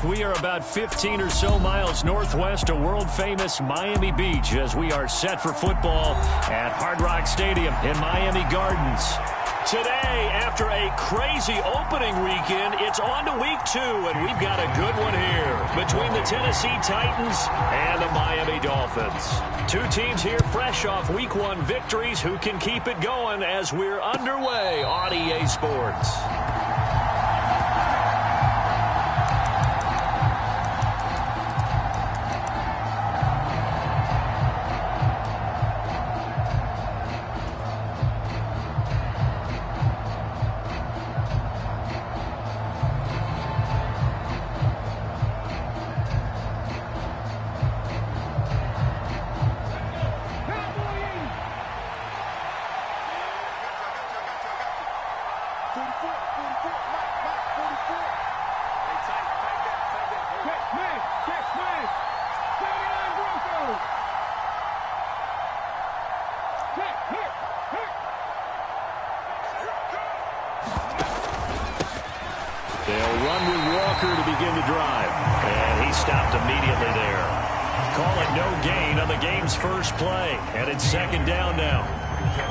half. We are about 15 or so miles northwest of world-famous Miami Beach as we are set for football at Hard Rock Stadium in Miami Gardens. Today, after a crazy opening weekend, it's on to week 2, and we've got a good one here between the Tennessee Titans and the Miami Dolphins. Two teams here fresh off week 1 victories who can keep it going as we're underway on EA Sports. They'll run with Walker to begin the drive. And he stopped immediately there. Call it no gain on the game's first play. And it's second down now.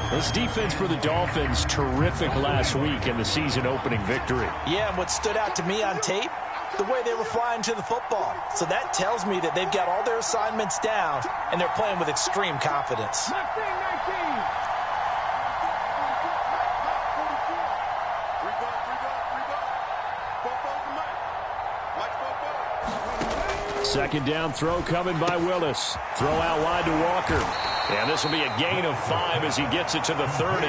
This defense for the Dolphins, terrific last week in the season-opening victory. Yeah, and what stood out to me on tape, the way they were flying to the football. So that tells me that they've got all their assignments down, and they're playing with extreme confidence. Second down throw coming by Willis. Throw out wide to Walker. And this will be a gain of 5 as he gets it to the 30.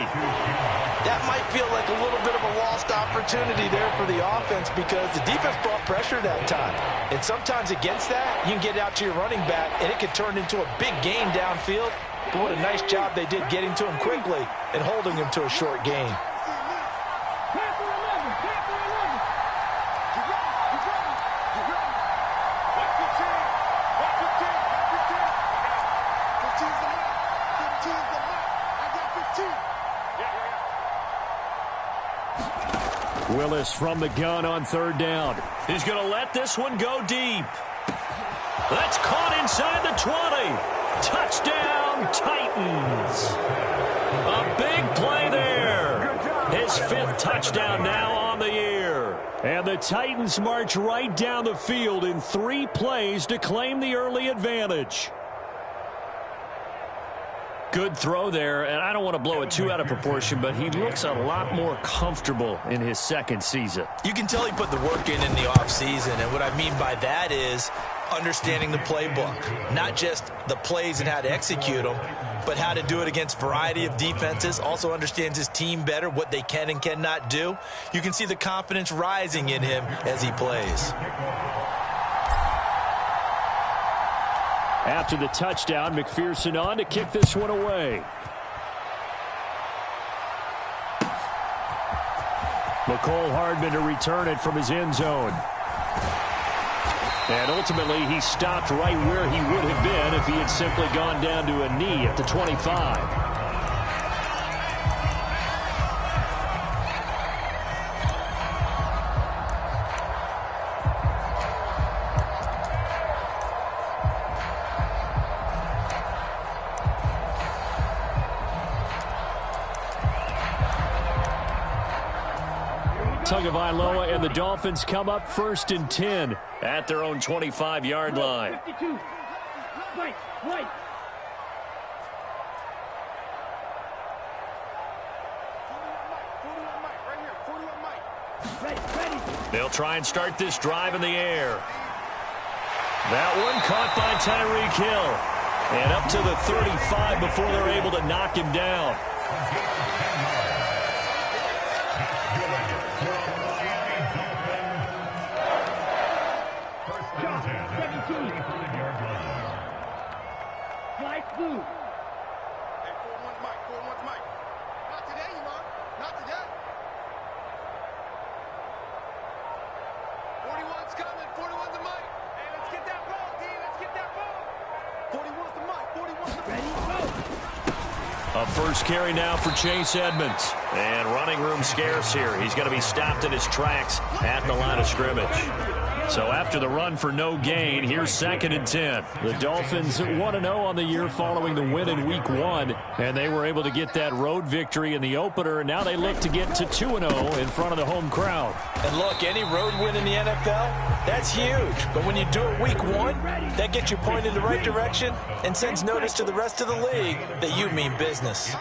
That might feel like a little bit of a lost opportunity there for the offense because the defense brought pressure that time. And sometimes against that, you can get out to your running back, and it can turn into a big gain downfield. But what a nice job they did getting to him quickly and holding him to a short gain. Willis from the gun on third down. He's going to let this one go deep. That's caught inside the 20. Touchdown, Titans. A big play there. His 5th touchdown now on the year. And the Titans march right down the field in 3 plays to claim the early advantage. Good throw there, and I don't want to blow it too out of proportion, but he looks a lot more comfortable in his second season. You can tell he put the work in the offseason, and what I mean by that is understanding the playbook. Not just the plays and how to execute them, but how to do it against a variety of defenses. Also understands his team better, what they can and cannot do. You can see the confidence rising in him as he plays. After the touchdown, McPherson on to kick this one away. McCole Hardman to return it from his end zone. And ultimately, he stopped right where he would have been if he had simply gone down to a knee at the 25. Tagovailoa and the Dolphins come up 1st and 10 at their own 25-yard line. 52. White. They'll try and start this drive in the air. That one caught by Tyreek Hill. And up to the 35 before they're able to knock him down. Flight blue. Hey, 4-1's Mike. 4-1's Mike. Not today, you know. Not today. 41's coming. 41's a Mike. Hey, let's get that ball, D. Let's get that ball. 41's the Mike. 41's the Ready, go. A first carry now for Chase Edmonds. And running room scarce here. He's going to be stopped in his tracks at the line of scrimmage. So after the run for no gain, here's 2nd and 10. The Dolphins 1-0 on the year following the win in Week 1, and they were able to get that road victory in the opener, and now they look to get to 2-0 in front of the home crowd. And look, any road win in the NFL, that's huge. But when you do it Week 1, that gets you pointed in the right direction and sends notice to the rest of the league that you mean business.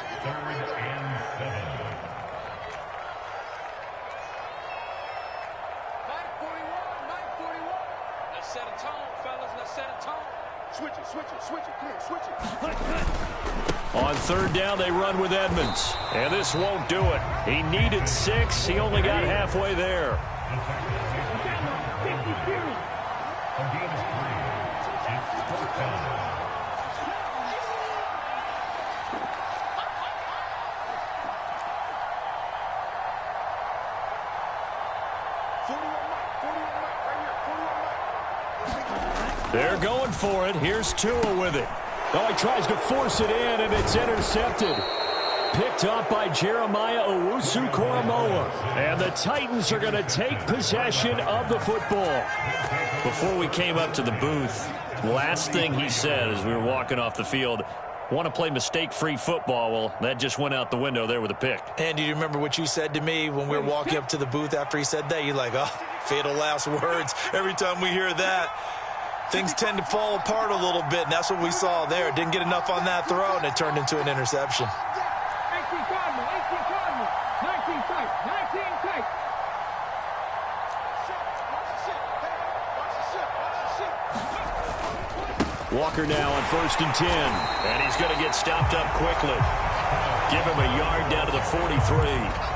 On 3rd down, they run with Edmonds. And this won't do it. He needed 6. He only got halfway there. They're going for it. Here's Tua with it. Oh, he tries to force it in, and it's intercepted. Picked up by Jeremiah Owusu-Koramoah. And the Titans are going to take possession of the football. Before we came up to the booth, last thing he said as we were walking off the field, want to play mistake-free football. Well, that just went out the window there with a pick. And do you remember what you said to me when we were walking up to the booth after he said that? You're like, oh, fatal last words. Every time we hear that, things tend to fall apart a little bit, and that's what we saw there. Didn't get enough on that throw, and it turned into an interception. 18 Cardinals, 18 Cardinals, 19 tight, 19 tight. Walker now on 1st and 10, and he's going to get stopped up quickly. Give him a yard down to the 43.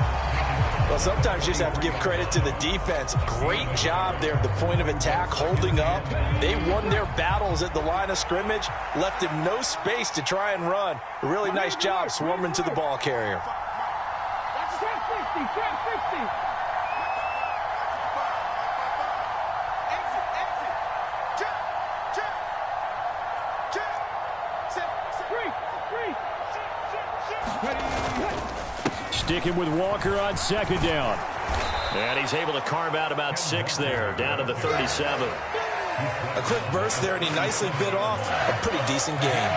Well, sometimes you just have to give credit to the defense. Great job there at the point of attack, holding up. They won their battles at the line of scrimmage, left him no space to try and run. A really nice job swarming to the ball carrier. Check 60, check 60. Sticking with Walker on 2nd down. And he's able to carve out about 6 there, down to the 37. A quick burst there, and he nicely bit off a pretty decent gain.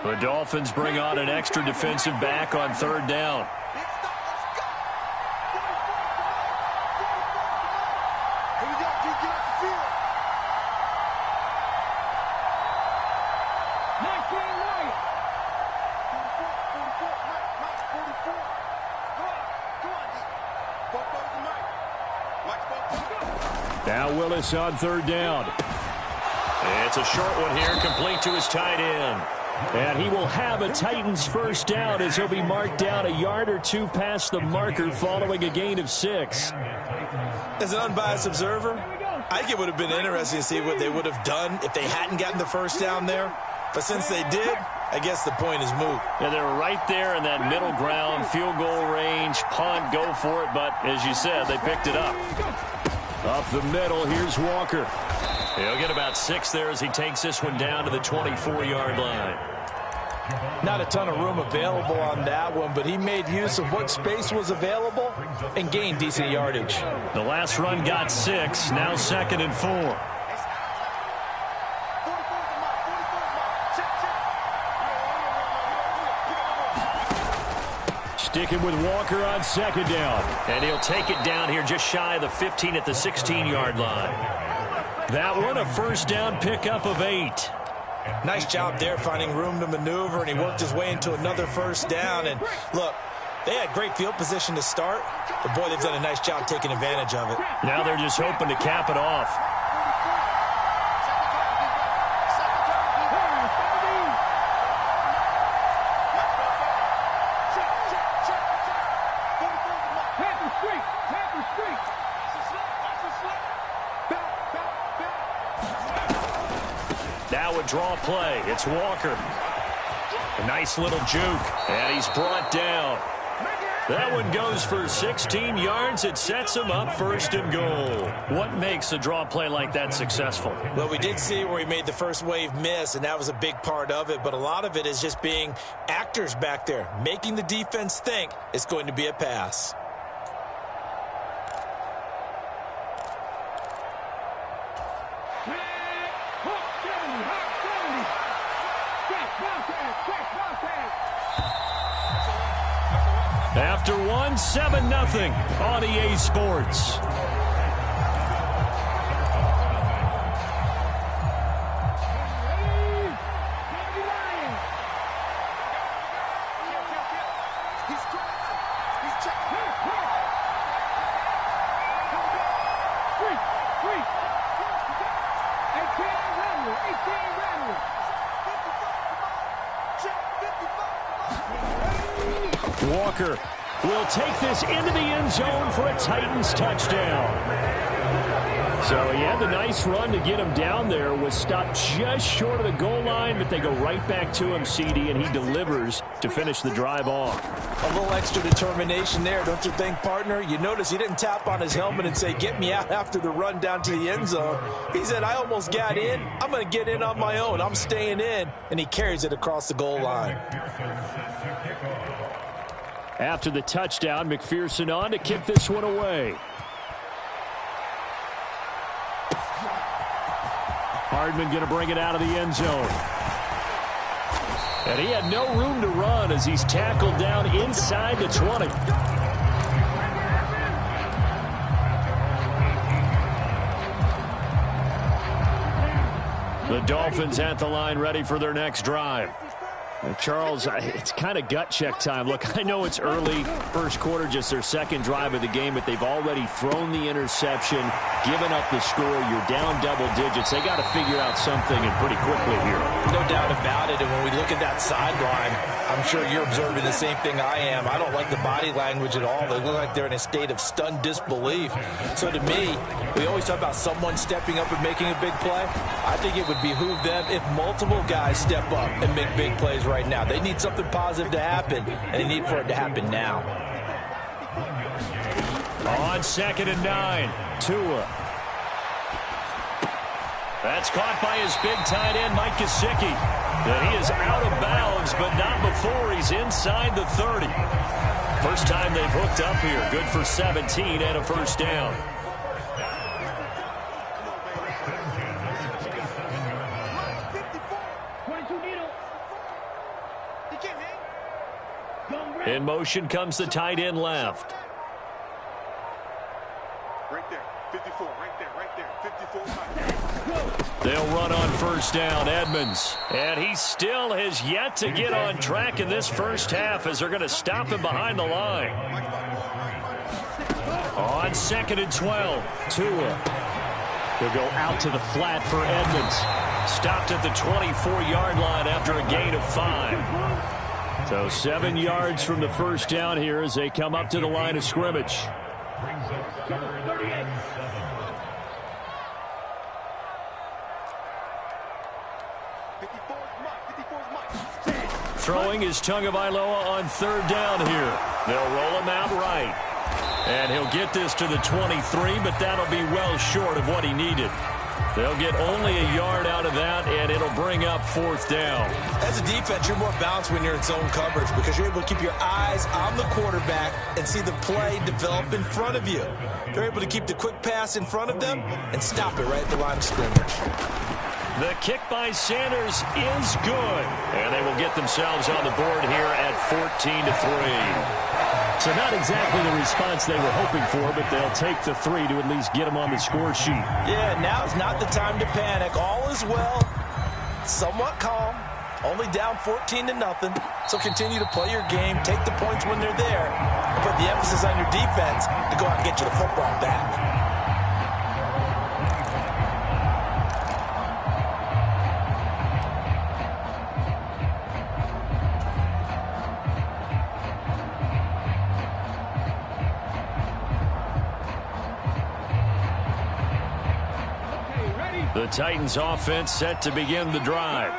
The Dolphins bring on an extra defensive back on 3rd down. Now Willis on 3rd down. It's a short one here, complete to his tight end. And he will have a Titans first down as he'll be marked down a yard or 2 past the marker following a gain of 6. As an unbiased observer, I think it would have been interesting to see what they would have done if they hadn't gotten the first down there. But since they did, I guess the point is moot. Yeah, they were right there in that middle ground, field goal range, punt, go for it. But as you said, they picked it up. Up the middle, here's Walker. He'll get about 6 there as he takes this one down to the 24-yard line. Not a ton of room available on that one, but he made use of what space was available and gained decent yardage. The last run got 6, now 2nd and 4. Sticking with Walker on 2nd down. And he'll take it down here just shy of the 15 at the 16-yard line. That one a first down pickup of 8. Nice job there finding room to maneuver, and he worked his way into another first down. And look, they had great field position to start, but boy, they've done a nice job taking advantage of it. Now they're just hoping to cap it off. Now a draw play. It's Walker. A nice little juke. And he's brought down. That one goes for 16 yards. It sets him up 1st and goal. What makes a draw play like that successful? Well, we did see where he made the first wave miss, and that was a big part of it. But a lot of it is just being actors back there, making the defense think it's going to be a pass. After one, 7-0 on EA Sports. Walker will take this into the end zone for a Titans touchdown. So he had the nice run to get him down there, was stopped just short of the goal line, but they go right back to him, CD, and he delivers to finish the drive off. A little extra determination there, don't you think, partner? You notice he didn't tap on his helmet and say, get me out after the run down to the end zone. He said, I almost got in. I'm going to get in on my own. I'm staying in. And he carries it across the goal line. After the touchdown, McPherson on to kick this one away. Hardman going to bring it out of the end zone. And he had no room to run as he's tackled down inside the 20. The Dolphins at the line ready for their next drive. And Charles, it's kind of gut check time. Look, I know it's early, first quarter, just their second drive of the game, but they've already thrown the interception, given up the score. You're down double digits. They got to figure out something, and pretty quickly here. No doubt about it. And when we look at that sideline, I'm sure you're observing the same thing I am. I don't like the body language at all. They look like they're in a state of stunned disbelief. So to me, we always talk about someone stepping up and making a big play. I think it would behoove them if multiple guys step up and make big plays right now. They need something positive to happen, and they need for it to happen now. On 2nd and 9, Tua. That's caught by his big tight end, Mike Gesicki. And he is out of bounds, but not before he's inside the 30. First time they've hooked up here. Good for 17 and a first down. In motion comes the tight end left. Right there, 54, right there, 54. They'll run on first down, Edmonds. And he still has yet to get on track in this first half as they're going to stop him behind the line. On 2nd and 12, Tua. He'll go out to the flat for Edmonds. Stopped at the 24-yard line after a gain of 5. So 7 yards from the first down here as they come up to the line of scrimmage. Throwing is Tagovailoa on 3rd down here. They'll roll him out right. And he'll get this to the 23, but that'll be well short of what he needed. They'll get only a yard out of that, and it'll bring up 4th down. As a defense, you're more balanced when you're in zone coverage because you're able to keep your eyes on the quarterback and see the play develop in front of you. They're able to keep the quick pass in front of them and stop it right at the line of scrimmage. The kick by Sanders is good, and they will get themselves on the board here at 14-3. So not exactly the response they were hoping for, but they'll take the 3 to at least get them on the score sheet. Yeah, now's not the time to panic. All is well, somewhat calm, only down 14-0. So continue to play your game, take the points when they're there, and put the emphasis on your defense to go out and get you the football back. The Titans offense set to begin the drive.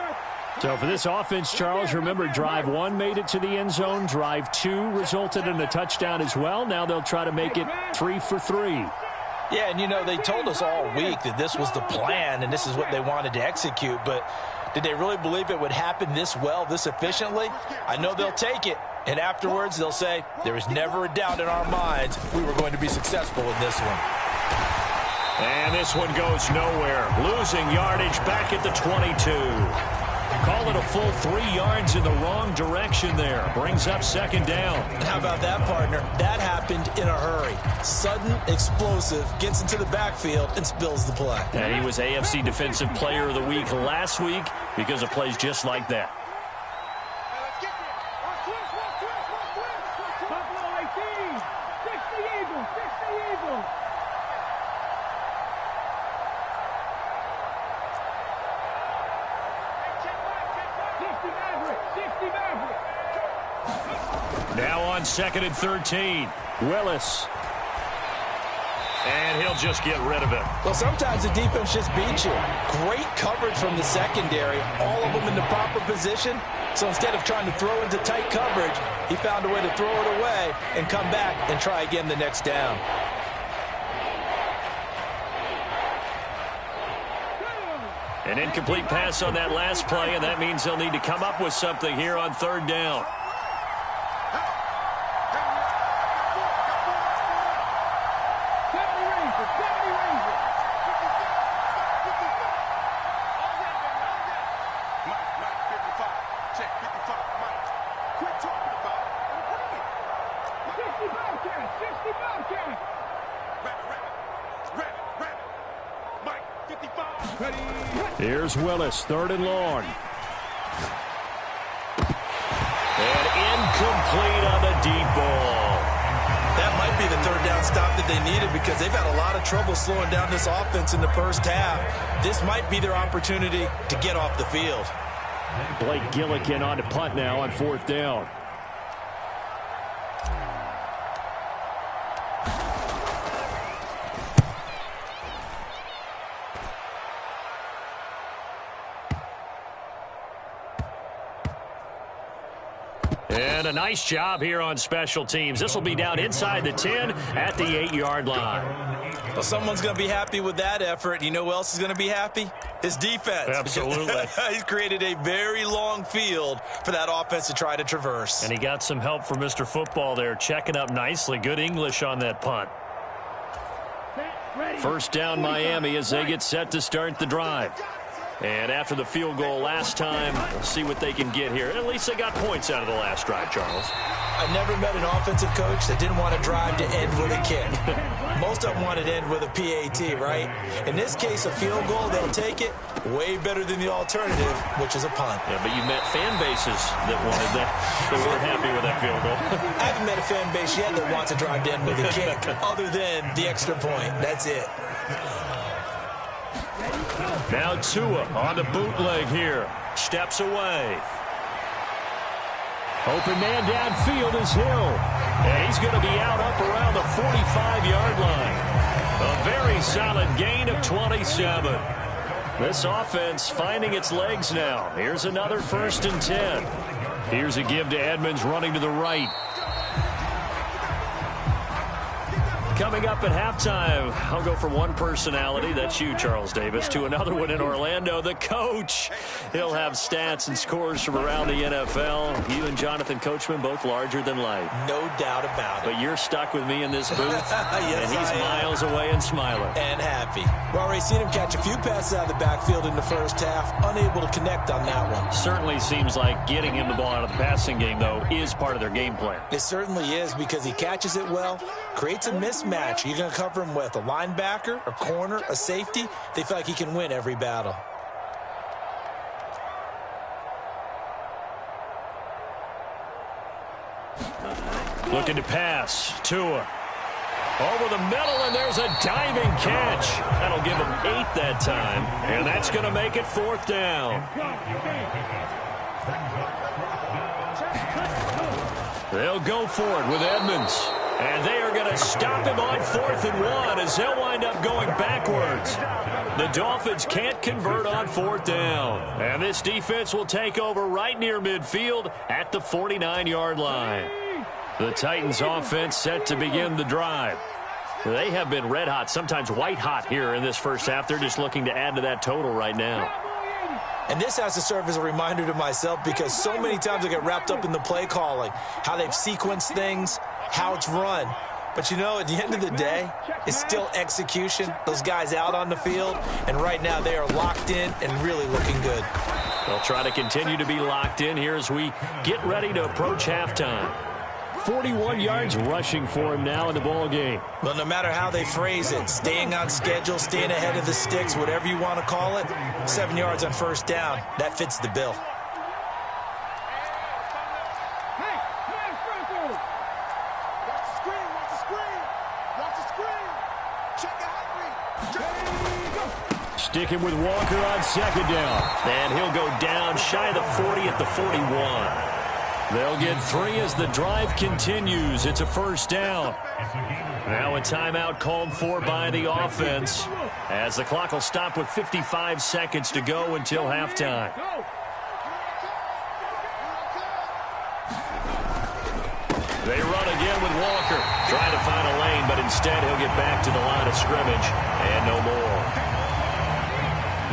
So for this offense, Charles, remember drive 1 made it to the end zone. Drive 2 resulted in a touchdown as well. Now they'll try to make it 3 for 3. Yeah, and you know, they told us all week that this was the plan and this is what they wanted to execute, but did they really believe it would happen this well, this efficiently? I know they'll take it, and afterwards they'll say, there was never a doubt in our minds we were going to be successful in this one. And this one goes nowhere. Losing yardage back at the 22. Call it a full 3 yards in the wrong direction there. Brings up second down. How about that, partner? That happened in a hurry. Sudden, explosive, gets into the backfield and spills the play. And he was AFC Defensive Player of the Week last week because of plays just like that. Buffalo 18. 60 Eagles. 60 Eagles. Now on 2nd and 13. Willis. And he'll just get rid of it. Well, sometimes the defense just beats you. Great coverage from the secondary. All of them in the proper position. So instead of trying to throw into tight coverage, he found a way to throw it away and come back and try again the next down. An incomplete pass on that last play, and that means they'll need to come up with something here on 3rd down. Here's Willis, 3rd and long. And incomplete on the deep ball. That might be the 3rd down stop that they needed because they've had a lot of trouble slowing down this offense in the first half. This might be their opportunity to get off the field. Blake Gillikin on to punt now on 4th down. And a nice job here on special teams. This will be down inside the 10 at the 8-yard line. Well, someone's going to be happy with that effort. You know who else is going to be happy? His defense. Absolutely. He's created a very long field for that offense to try to traverse. And he got some help from Mr. Football there, checking up nicely. Good English on that punt. First down Miami as they get set to start the drive. And after the field goal last time, we'll see what they can get here. At least they got points out of the last drive, Charles. I never met an offensive coach that didn't want to drive to end with a kick. Most of them wanted to end with a PAT, right? In this case, a field goal, they'll take it. Way better than the alternative, which is a punt. Yeah, but you met fan bases that wanted that. They weren't happy with that field goal. I haven't met a fan base yet that wants to drive to end with a kick, other than the extra point. That's it. Now Tua on the bootleg here. Steps away. Open man downfield is Hill. And he's going to be out up around the 45-yard line. A very solid gain of 27. This offense finding its legs now. Here's another 1st and 10. Here's a give to Edmonds running to the right. Coming up at halftime, I'll go from one personality, that's you, Charles Davis, to another one in Orlando, the coach. He'll have stats and scores from around the NFL. You and Jonathan Coachman, both larger than life. No doubt about it. But you're stuck with me in this booth, yes, and he's miles away and smiling. And happy. We've already seen him catch a few passes out of the backfield in the first half, unable to connect on that one. Certainly seems like getting him the ball out of the passing game, though, is part of their game plan. It certainly is because he catches it well, creates a mismatch. You're going to cover him with a linebacker, a corner, a safety. They feel like he can win every battle. Looking to pass. Tua. Over the middle, and there's a diving catch. That'll give him 8 that time. And that's going to make it 4th down. They'll go for it with Edmonds. And they are going to stop him on 4th and 1 as they'll wind up going backwards. The Dolphins can't convert on 4th down. And this defense will take over right near midfield at the 49-yard line. The Titans offense set to begin the drive. They have been red hot, sometimes white hot here in this first half. They're just looking to add to that total right now. And this has to serve as a reminder to myself because so many times I get wrapped up in the play calling, how they've sequenced things, how it's run. But, you know, at the end of the day, it's still execution. Those guys out on the field, and right now they are locked in and really looking good. They'll try to continue to be locked in here as we get ready to approach halftime. 41 yards rushing for him now in the ball game. Well, no matter how they phrase it, staying on schedule, staying ahead of the sticks, whatever you want to call it, 7 yards on 1st down, that fits the bill. Sticking with Walker on 2nd down. And he'll go down shy of the 40 at the 41. They'll get 3 as the drive continues. It's a 1st down. Now a timeout called for by the offense as the clock will stop with 55 seconds to go until halftime. They run again with Walker. Trying to find a lane, but instead he'll get back to the line of scrimmage. And no more.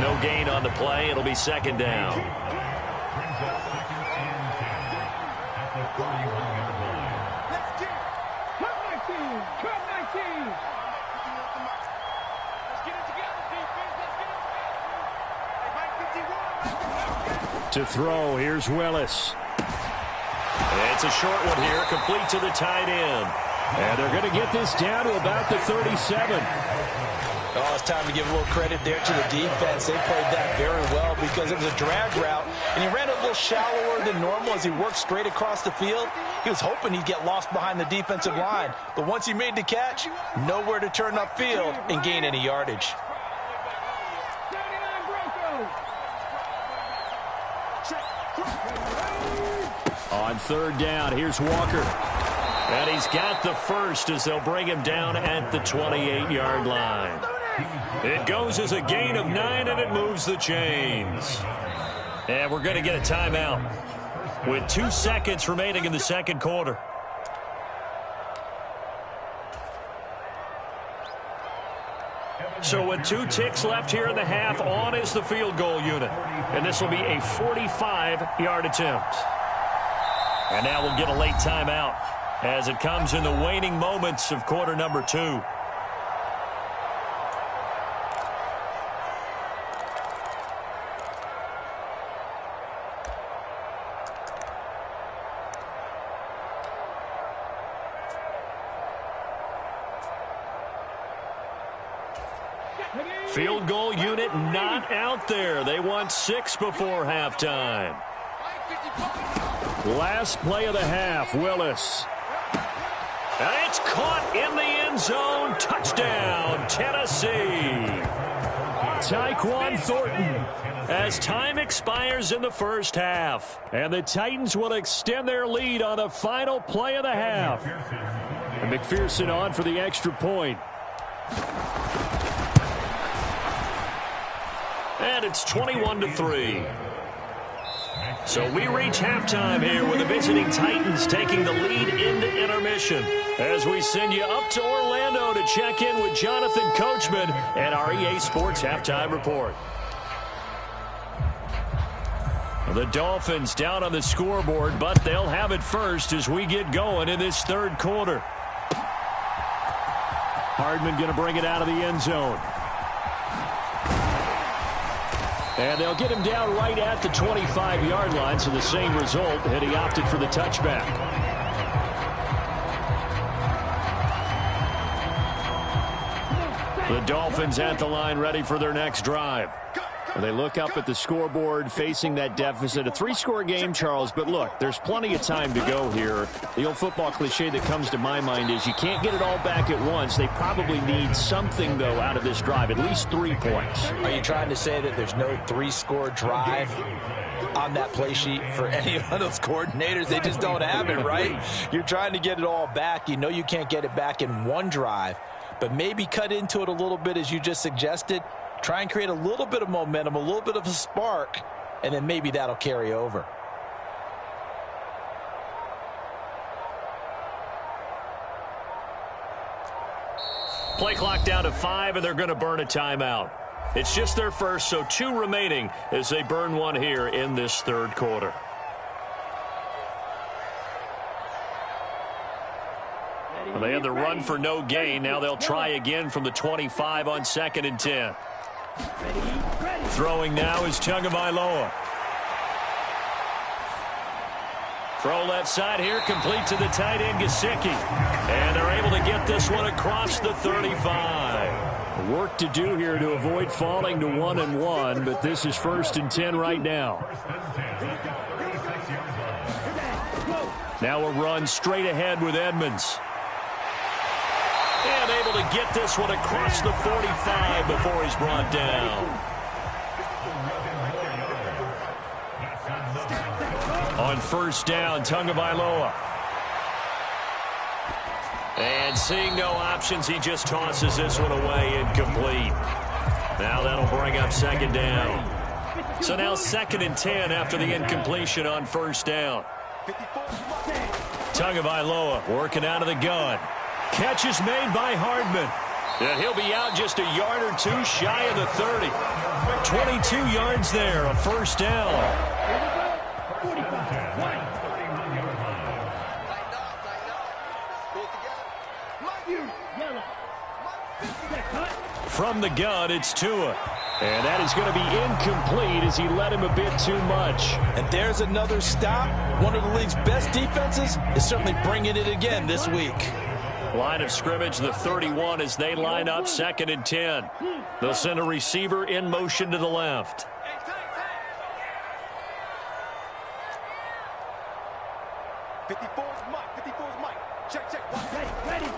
No gain on the play. It'll be 2nd down. To throw, here's Willis. It's a short one here, complete to the tight end. And they're going to get this down to about the 37. Oh, it's time to give a little credit there to the defense. They played that very well because it was a drag route, and he ran a little shallower than normal as he worked straight across the field. He was hoping he'd get lost behind the defensive line, but once he made the catch, nowhere to turn upfield and gain any yardage. On 3rd down, here's Walker. And he's got the first as they'll bring him down at the 28-yard line. It goes as a gain of 9, and it moves the chains. And we're going to get a timeout with 2 seconds remaining in the 2nd quarter. So with 2 ticks left here in the half, on is the field goal unit. And this will be a 45-yard attempt. And now we'll get a late timeout as it comes in the waning moments of quarter number 2. Field goal unit not out there. They want 6 before halftime. Last play of the half, Willis. And it's caught in the end zone. Touchdown, Tennessee. Tyquan Thornton as time expires in the first half. And the Titans will extend their lead on the final play of the half. And McPherson on for the extra point. And it's 21-3. So we reach halftime here with the visiting Titans taking the lead into intermission as we send you up to Orlando to check in with Jonathan Coachman and our EA Sports Halftime Report. The Dolphins down on the scoreboard, but they'll have it first as we get going in this 3rd quarter. Hardman going to bring it out of the end zone. And they'll get him down right at the 25-yard line, so the same result, and he opted for the touchback. The Dolphins at the line ready for their next drive. And they look up at the scoreboard facing that deficit. A 3-score game, Charles, but look, there's plenty of time to go here. The old football cliche that comes to my mind is you can't get it all back at once. They probably need something, though, out of this drive, at least 3 points. Are you trying to say that there's no 3-score drive on that play sheet for any of those coordinators? They just don't have it, right? You're trying to get it all back. You know you can't get it back in one drive, but maybe cut into it a little bit as you just suggested Try and create a little bit of momentum, a little bit of a spark, and then maybe that'll carry over. Play clock down to 5, and they're going to burn a timeout. It's just their first, so 2 remaining as they burn one here in this third quarter. Well, they had the run for no gain. Now they'll try again from the 25 on 2nd and 10. Throwing now is Tagovailoa. Throw left side here, complete to the tight end, Gesicki. And they're able to get this one across the 35. Work to do here to avoid falling to 1-1, but this is 1st and 10 right now. Now a run straight ahead with Edmonds. And able to get this one across the 45 before he's brought down. On 1st down, Tagovailoa. And seeing no options, he just tosses this one away, incomplete. Now that'll bring up 2nd down. So now 2nd and 10 after the incompletion on 1st down. Tagovailoa working out of the gun. Catch is made by Hardman. And he'll be out just a yard or 2 shy of the 30. 22 yards there, a 1st down. From the gun, it's Tua. And that is going to be incomplete as he led him a bit too much. And there's another stop. One of the league's best defenses is certainly bringing it again this week. Line of scrimmage, the 31 as they line up 2nd and 10. They'll send a receiver in motion to the left.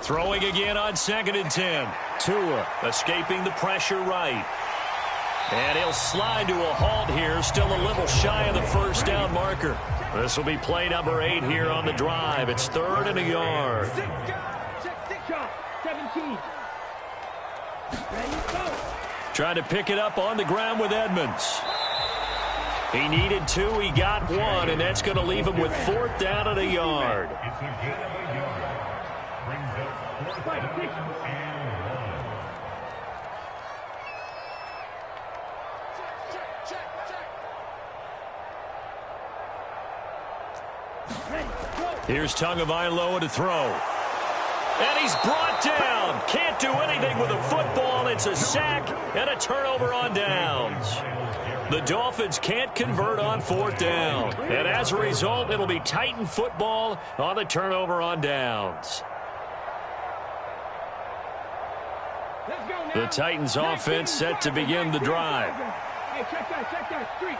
Throwing again on 2nd and 10. Tua escaping the pressure right. And he'll slide to a halt here, still a little shy of the 1st down marker. This will be play number 8 here on the drive. It's 3rd and a yard. 17. Trying to pick it up on the ground with Edmonds. He needed 2, he got 1, and that's going to leave him with 4th down and a yard. Here's Tagovailoa to throw. And he's brought down. Can't do anything with a football. It's a sack and a turnover on downs. The Dolphins can't convert on 4th down. And as a result, it'll be Titan football on the turnover on downs. The Titans offense set to begin the drive. Hey, check that. Street.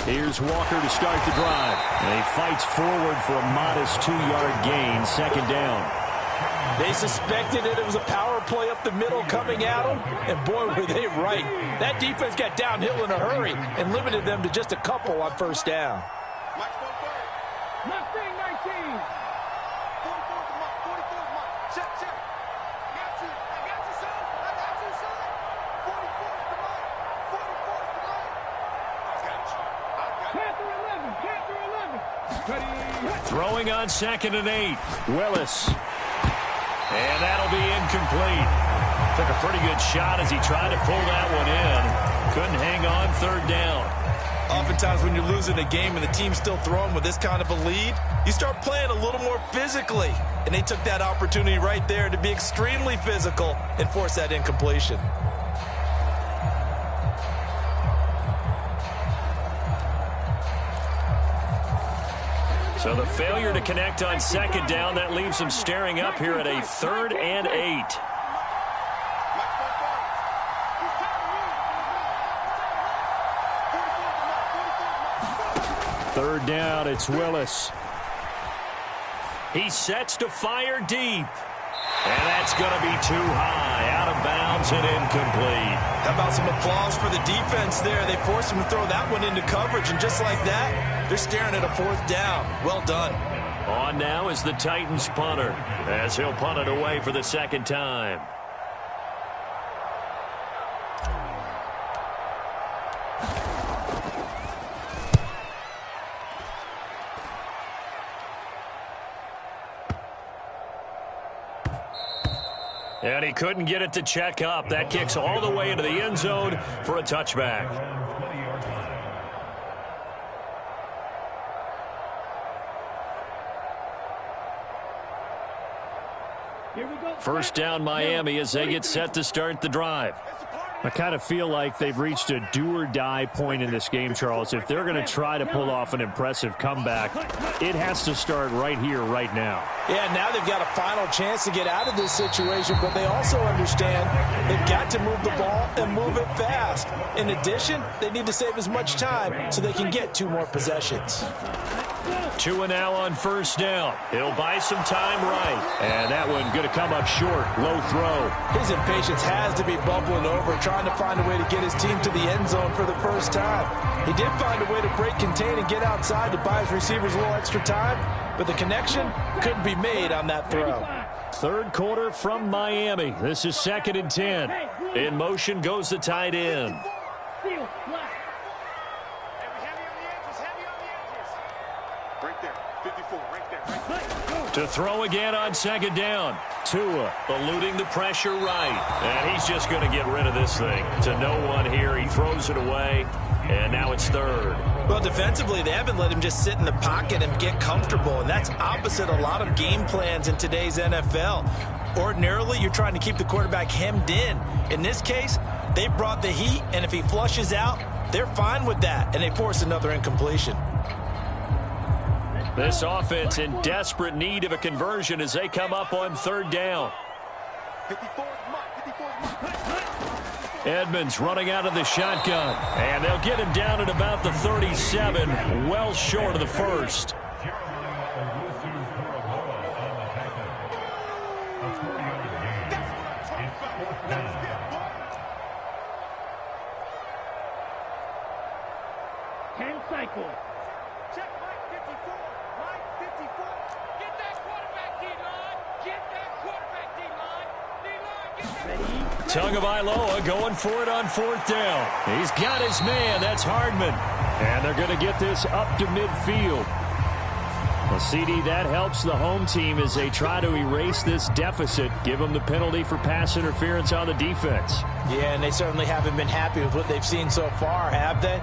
Here's Walker to start the drive. And he fights forward for a modest 2-yard gain, 2nd down. They suspected it was a power play up the middle coming at them, and boy, were they right. That defense got downhill in a hurry and limited them to just a couple on 1st down. Mustang 19. 44's the mark. 44's mark. Check. I got you, son. 44's the mark. 44's the mark. I got you. Panther 11. Ready. Throwing on 2nd and 8. Willis. And that'll be incomplete. Took a pretty good shot as he tried to pull that one in. Couldn't hang on 3rd down. Oftentimes when you're losing a game and the team's still throwing with this kind of a lead, you start playing a little more physically. And they took that opportunity right there to be extremely physical and force that incompletion. So the failure to connect on 2nd down, that leaves them staring up here at a 3rd and 8. 3rd down, it's Willis. He sets to fire deep. And that's going to be too high, out of bounds and incomplete. How about some applause for the defense there? They forced him to throw that one into coverage, and just like that, they're staring at a 4th down. Well done. On now is the Titans punter, as he'll punt it away for the second time. And he couldn't get it to check up. That kicks all the way into the end zone for a touchback. First down Miami as they get set to start the drive. I kind of feel like they've reached a do-or-die point in this game, Charles. If they're going to try to pull off an impressive comeback, it has to start right here, right now. Yeah, now they've got a final chance to get out of this situation, but they also understand they've got to move the ball and move it fast. In addition, they need to save as much time so they can get 2 more possessions. Tua now on first down. He'll buy some time right. And that one going to come up short. Low throw. His impatience has to be bubbling over, trying to find a way to get his team to the end zone for the first time. He did find a way to break contain and get outside to buy his receivers a little extra time, but the connection couldn't be made on that throw. Third quarter from Miami. This is 2nd and 10. In motion goes the tight end. To throw again on 2nd down. Tua eluding the pressure right. And he's just going to get rid of this thing. To no one here. He throws it away. And now it's 3rd. Well, defensively, they haven't let him just sit in the pocket and get comfortable. And that's opposite a lot of game plans in today's NFL. Ordinarily, you're trying to keep the quarterback hemmed in. In this case, they brought the heat. And if he flushes out, they're fine with that. And they force another incompletion. This offense in desperate need of a conversion as they come up on 3rd down. Edmonds running out of the shotgun. And they'll get him down at about the 37, well short of the first. Tagovailoa going for it on 4th down. He's got his man. That's Hardman. And they're going to get this up to midfield. Well, CD, that helps the home team as they try to erase this deficit. Give them the penalty for pass interference on the defense. Yeah, and they certainly haven't been happy with what they've seen so far, have they?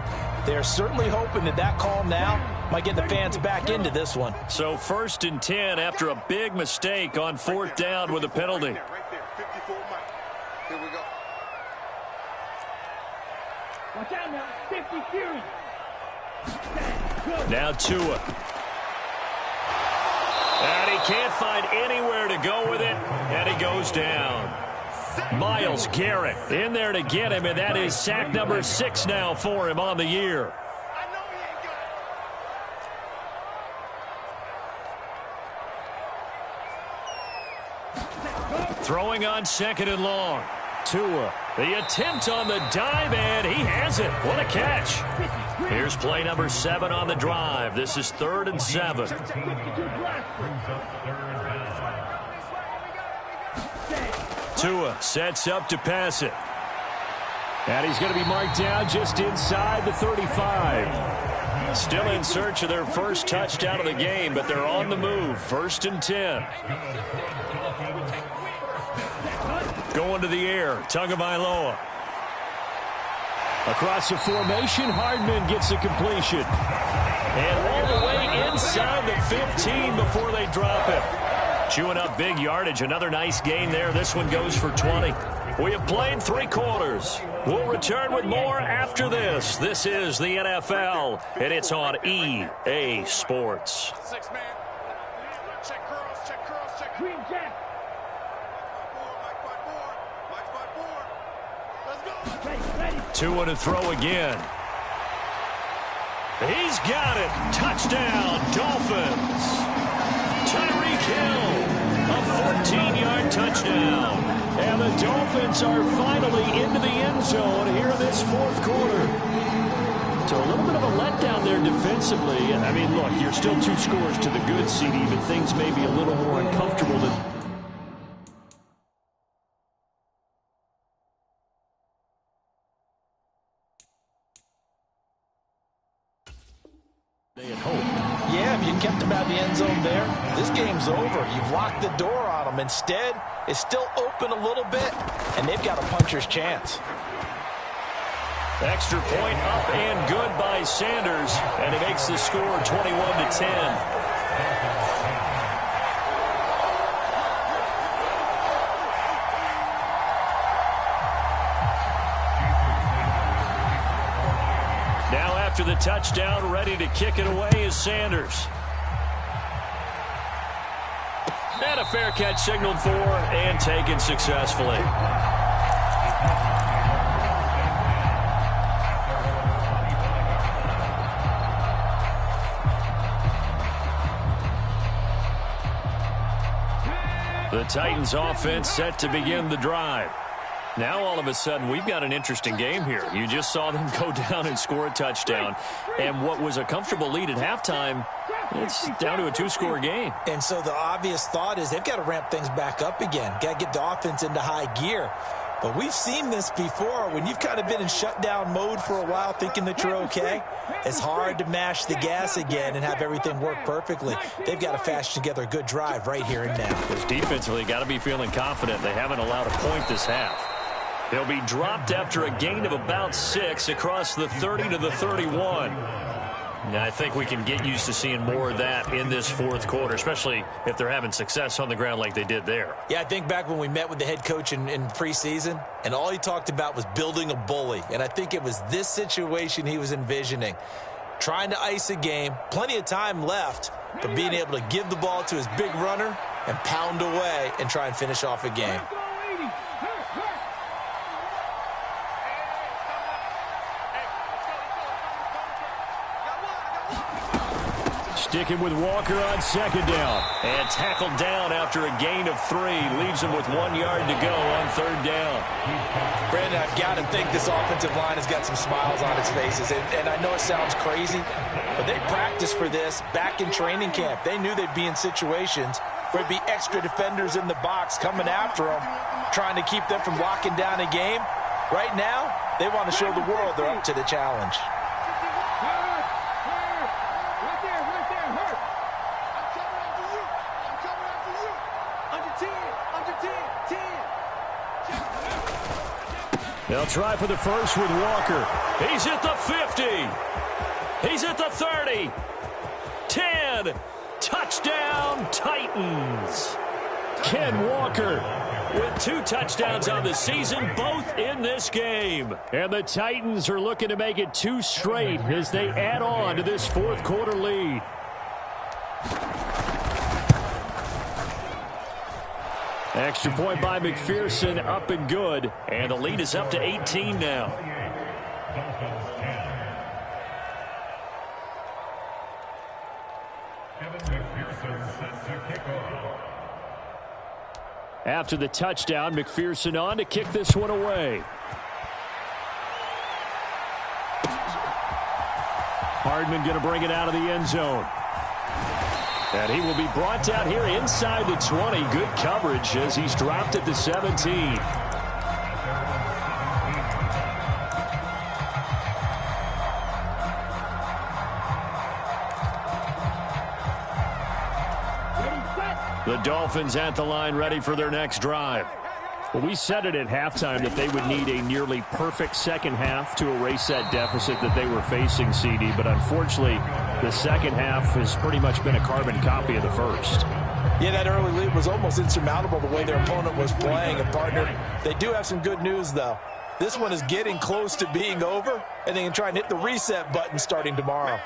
They're certainly hoping that call now might get the fans back into this one. So 1st and 10 after a big mistake on 4th down with a penalty. Here we go. Watch out now. 50 Fury. Now Tua. And he can't find anywhere to go with it. And he goes down. Myles Garrett in there to get him. And that is sack number 6 now for him on the year. Throwing on 2nd and long. Tua, the attempt on the dive, and he has it. What a catch. Here's play number 7 on the drive. This is 3rd and 7. Tua sets up to pass it. And he's going to be marked down just inside the 35. Still in search of their first touchdown of the game, but they're on the move. 1st and 10. Going to the air, Tagovailoa. Across the formation, Hardman gets the completion. And all the way inside the 15 before they drop him. Chewing up big yardage. Another nice gain there. This one goes for 20. We have played 3 quarters. We'll return with more after this. This is the NFL, and it's on EA Sports. 6 man. Check curls, check. Green Jack. Tua to throw again. He's got it. Touchdown, Dolphins. Tyreek Hill, a 14-yard touchdown. And the Dolphins are finally into the end zone here in this 4th quarter. So a little bit of a letdown there defensively. I mean, look, you're still 2 scores to the good, CD, but things may be a little more uncomfortable than... Yeah, if you kept him out of the end zone there, this game's over. You've locked the door on him. Instead, it's still open a little bit, and they've got a puncher's chance. Extra point up and good by Sanders, and it makes the score 21-10. After the touchdown, ready to kick it away is Sanders. And a fair catch signaled for and taken successfully. The Titans offense set to begin the drive. Now, all of a sudden, we've got an interesting game here. You just saw them go down and score a touchdown. And what was a comfortable lead at halftime, it's down to a 2-score game. And so the obvious thought is they've got to ramp things back up again. Got to get the offense into high gear. But we've seen this before. When you've kind of been in shutdown mode for a while thinking that you're okay, it's hard to mash the gas again and have everything work perfectly. They've got to fashion together a good drive right here and now. Because defensively, got to be feeling confident. They haven't allowed a point this half. They'll be dropped after a gain of about 6 across the 30 to the 31. Now, I think we can get used to seeing more of that in this fourth quarter, especially if they're having success on the ground like they did there. Yeah, I think back when we met with the head coach in preseason, and all he talked about was building a bully. And I think it was this situation he was envisioning. Trying to ice a game, plenty of time left, but being able to give the ball to his big runner and pound away and try and finish off a game. Sticking with Walker on second down. And tackled down after a gain of 3. Leaves him with 1 yard to go on third down. Brandon, I've got to think this offensive line has got some smiles on its faces. And I know it sounds crazy, but they practiced for this back in training camp. They knew they'd be in situations where there'd be extra defenders in the box coming after them, trying to keep them from locking down a game. Right now, they want to show the world they're up to the challenge. They'll try for the first with Walker. He's at the 50. He's at the 30. 10. Touchdown, Titans. Ken Walker with 2 touchdowns on the season, both in this game. And the Titans are looking to make it 2 straight as they add on to this fourth quarter lead. Extra point by McPherson, up and good. And the lead is up to 18 now. After the touchdown, McPherson on to kick this one away. Hardman going to bring it out of the end zone. And he will be brought down here inside the 20. Good coverage as he's dropped at the 17. The Dolphins at the line ready for their next drive. Well, we said it at halftime that they would need a nearly perfect second half to erase that deficit that they were facing, CD. But unfortunately, the second half has pretty much been a carbon copy of the first. Yeah, that early lead was almost insurmountable the way their opponent was playing. And, partner, they do have some good news, though. This one is getting close to being over, and they can try and hit the reset button starting tomorrow.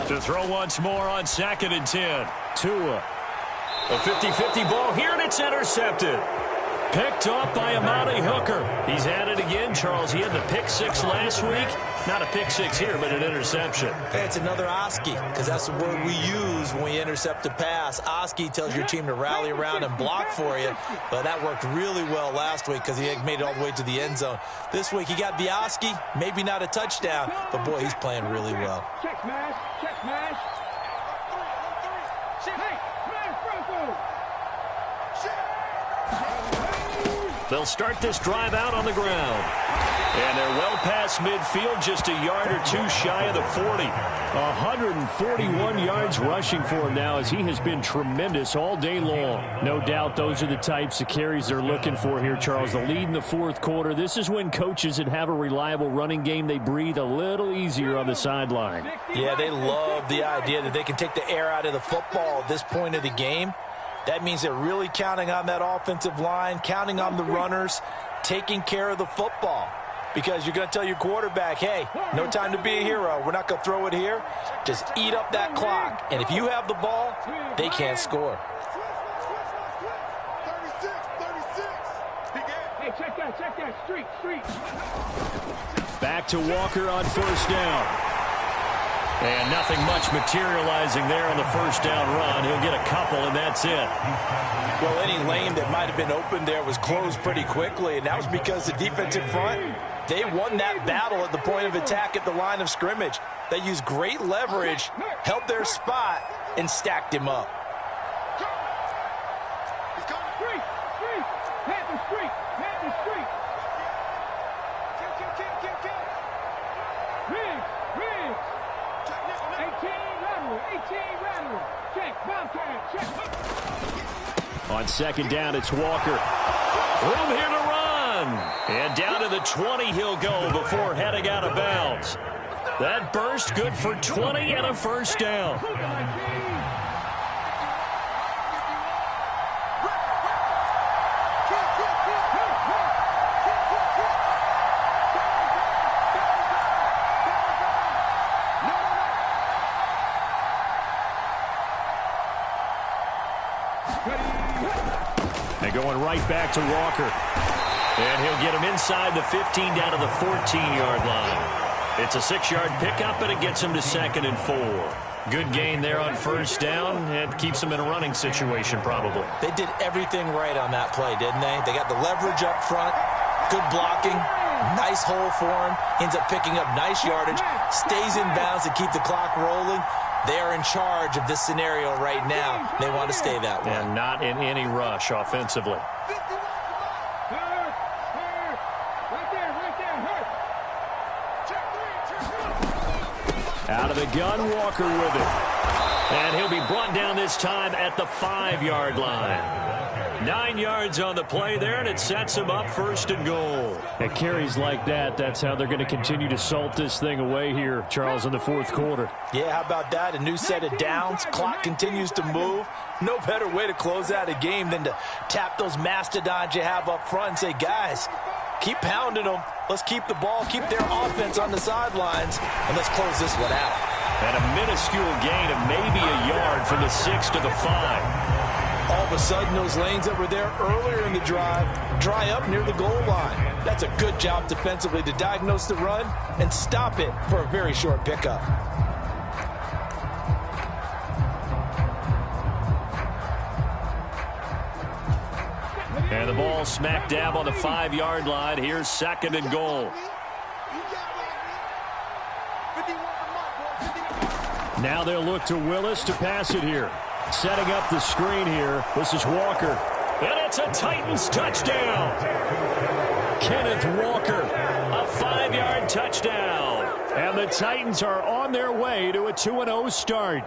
To throw once more on 2nd and 10. Tua. A 50-50 ball here, and it's intercepted. Picked off by Amani Hooker. He's at it again, Charles. He had the pick six last week. Not a pick six here, but an interception. Hey, it's another Oski, because that's the word we use when we intercept a pass. Oski tells your team to rally around and block for you, but that worked really well last week because he had made it all the way to the end zone. This week he got the Oski, maybe not a touchdown, but boy, he's playing really well. Check smash, check smash. Hey, smash Bronco. They'll start this drive out on the ground. And they're well past midfield, just a yard or two shy of the 40. 141 yards rushing for him now as he has been tremendous all day long. No doubt those are the types of carries they're looking for here, Charles. The lead in the fourth quarter. This is when coaches that have a reliable running game, they breathe a little easier on the sideline. Yeah, they love the idea that they can take the air out of the football at this point of the game. That means they're really counting on that offensive line, counting on the runners, taking care of the football. Because you're going to tell your quarterback, hey, no time to be a hero. We're not going to throw it here. Just eat up that clock. And if you have the ball, they can't score. 36. Hey, check that. Street. Back to Walker on first down. And nothing much materializing there on the first down run. He'll get a couple, and that's it. Well, any lane that might have been open there was closed pretty quickly, and that was because the defensive front, they won that battle at the point of attack at the line of scrimmage. They used great leverage, held their spot, and stacked him up. Street. Panther Street. Riggs. 18 lateral. Check, Bobcat, check. On second down, it's Walker. Room here to run. And down to the 20 he'll go before heading out of bounds. That burst good for 20 and a first down. And going right back to Walker. And he'll get him inside the 15 down to the 14-yard line. It's a 6-yard pickup, and it gets him to 2nd and 4. Good gain there on first down, and keeps him in a running situation probably. They did everything right on that play, didn't they? They got the leverage up front, good blocking, nice hole for him, ends up picking up nice yardage, stays in bounds to keep the clock rolling. They are in charge of this scenario right now. They want to stay that way. And not in any rush offensively. Out of the gun, Walker with it. And he'll be brought down this time at the 5-yard line. 9 yards on the play there, and it sets him up 1st and goal. At carries like that, that's how they're going to continue to salt this thing away here, Charles, in the fourth quarter. Yeah, how about that? A new set of downs. Clock continues to move. No better way to close out a game than to tap those mastodons you have up front and say, guys, keep pounding them. Let's keep the ball, keep their offense on the sidelines, and let's close this one out. And a minuscule gain of maybe a yard from the 6 to the 5. All of a sudden, those lanes that were there earlier in the drive dry up near the goal line. That's a good job defensively to diagnose the run and stop it for a very short pickup. And the ball smack dab on the 5-yard line. Here's 2nd and goal. Now they'll look to Willis to pass it here. Setting up the screen here. This is Walker. And it's a Titans touchdown. Kenneth Walker, a 5-yard touchdown. And the Titans are on their way to a 2-0 start.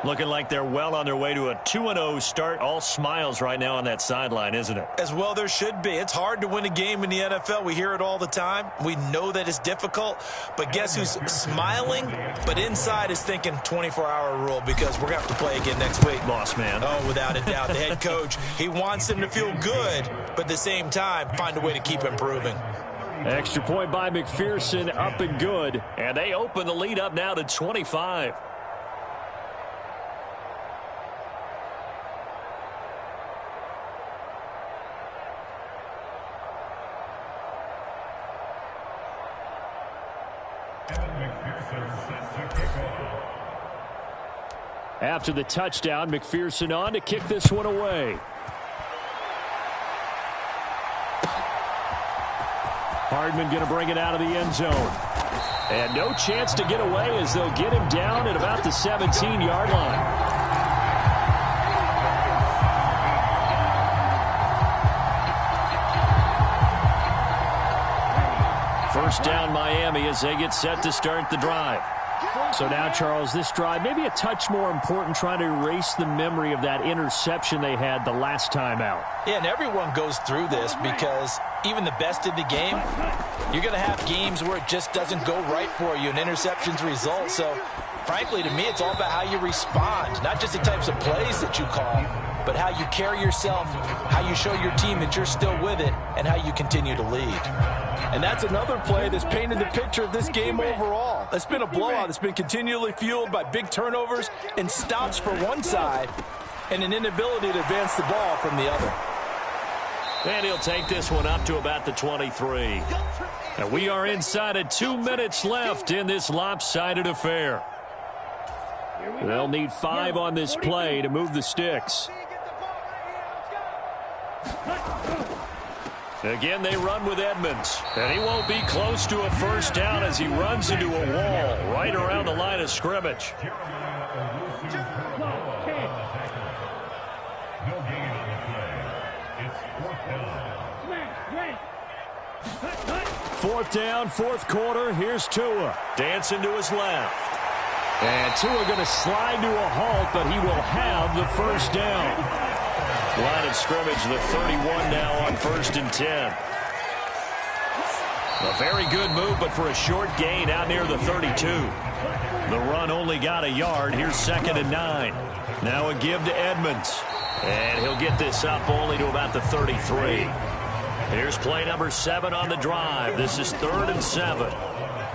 Looking like they're well on their way to a 2-0 start. All smiles right now on that sideline, isn't it? As well there should be. It's hard to win a game in the NFL. We hear it all the time. We know that it's difficult. But guess who's smiling? But inside is thinking 24-hour rule because we're going to have to play again next week. Boss man. Oh, without a doubt. The head coach, he wants them to feel good, but at the same time, find a way to keep improving. Extra point by McPherson, up and good. And they open the lead up now to 25. After the touchdown, McPherson on to kick this one away. Hardman going to bring it out of the end zone. And no chance to get away as they'll get him down at about the 17-yard line. First down Miami as they get set to start the drive. So now, Charles, this drive maybe a touch more important, trying to erase the memory of that interception they had the last time out. Yeah, and everyone goes through this because even the best in the game, you're going to have games where it just doesn't go right for you, and interceptions result. So, frankly, to me, it's all about how you respond, not just the types of plays that you call, but how you carry yourself, how you show your team that you're still with it, and how you continue to lead. And that's another play that's painted the picture of this game overall. It's been a blowout. It's been continually fueled by big turnovers and stops for one side and an inability to advance the ball from the other. And he'll take this one up to about the 23. And we are inside of 2 minutes left in this lopsided affair. They'll need 5 on this play to move the sticks. Again, they run with Edmonds. And he won't be close to a first down as he runs into a wall right around the line of scrimmage. Fourth down, fourth quarter. Here's Tua. Dancing to his left. And Tua going to slide to a halt, but he will have the first down. Line of scrimmage, the 31 now on 1st and 10. A very good move, but for a short gain out near the 32. The run only got a yard. Here's 2nd and 9. Now a give to Edmonds. And he'll get this up only to about the 33. Here's play number 7 on the drive. This is 3rd and 7.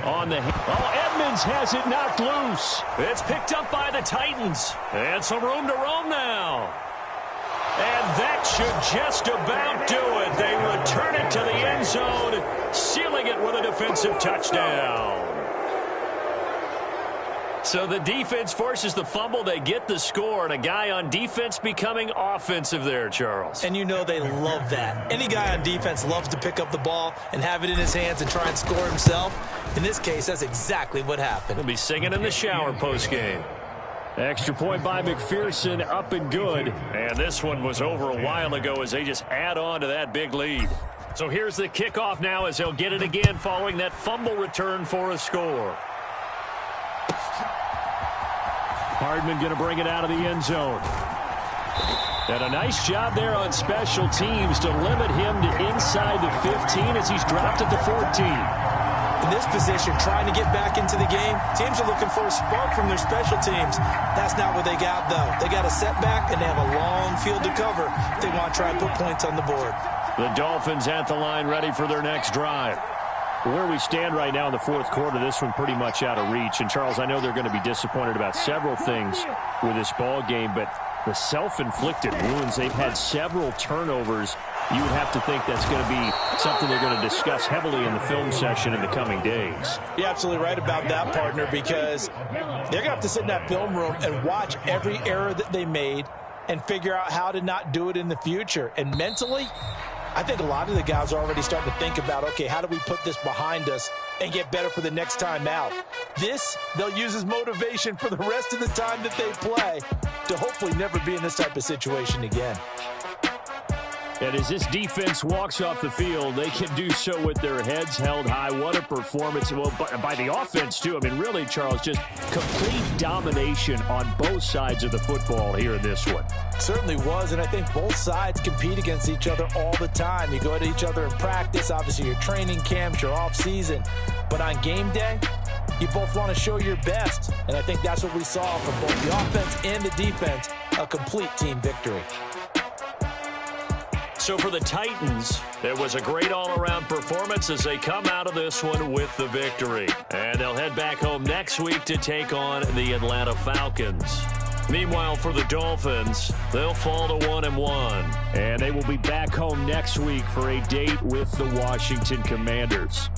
On the Edmonds has it knocked loose. It's picked up by the Titans. And some room to roam now. And that should just about do it. They return it to the end zone, sealing it with a defensive touchdown. So the defense forces the fumble. They get the score, and a guy on defense becoming offensive there, Charles. And you know they love that. Any guy on defense loves to pick up the ball and have it in his hands and try and score himself. In this case, that's exactly what happened. He'll be singing in the shower postgame. Extra point by McPherson, up and good. And this one was over a while ago as they just add on to that big lead. So here's the kickoff now as they'll get it again following that fumble return for a score. Hardman going to bring it out of the end zone. And a nice job there on special teams to limit him to inside the 15 as he's dropped at the 14. In this position, trying to get back into the game, teams are looking for a spark from their special teams. That's not what they got, though. They got a setback, and they have a long field to cover if they want to try and put points on the board. The Dolphins at the line ready for their next drive. Where we stand right now in the fourth quarter, this one pretty much out of reach. And, Charles, I know they're going to be disappointed about several things with this ball game, but the self-inflicted wounds, they've had several turnovers. You would have to think that's going to be something they're going to discuss heavily in the film session in the coming days. You're absolutely right about that, partner, because they're going to have to sit in that film room and watch every error that they made and figure out how to not do it in the future. And mentally, I think a lot of the guys are already starting to think about, okay, how do we put this behind us and get better for the next time out? This, they'll use as motivation for the rest of the time that they play to hopefully never be in this type of situation again. And as this defense walks off the field, they can do so with their heads held high. What a performance. Well, by the offense, too. I mean, really, Charles, just complete domination on both sides of the football here in this one. Certainly was, and I think both sides compete against each other all the time. You go at each other in practice, obviously your training camps, your off-season. But on game day, you both want to show your best. And I think that's what we saw from both the offense and the defense, a complete team victory. So for the Titans, it was a great all-around performance as they come out of this one with the victory. And they'll head back home next week to take on the Atlanta Falcons. Meanwhile, for the Dolphins, they'll fall to 1-1. And they will be back home next week for a date with the Washington Commanders.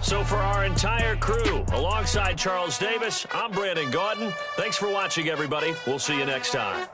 So for our entire crew, alongside Charles Davis, I'm Brandon Gaudin. Thanks for watching, everybody. We'll see you next time.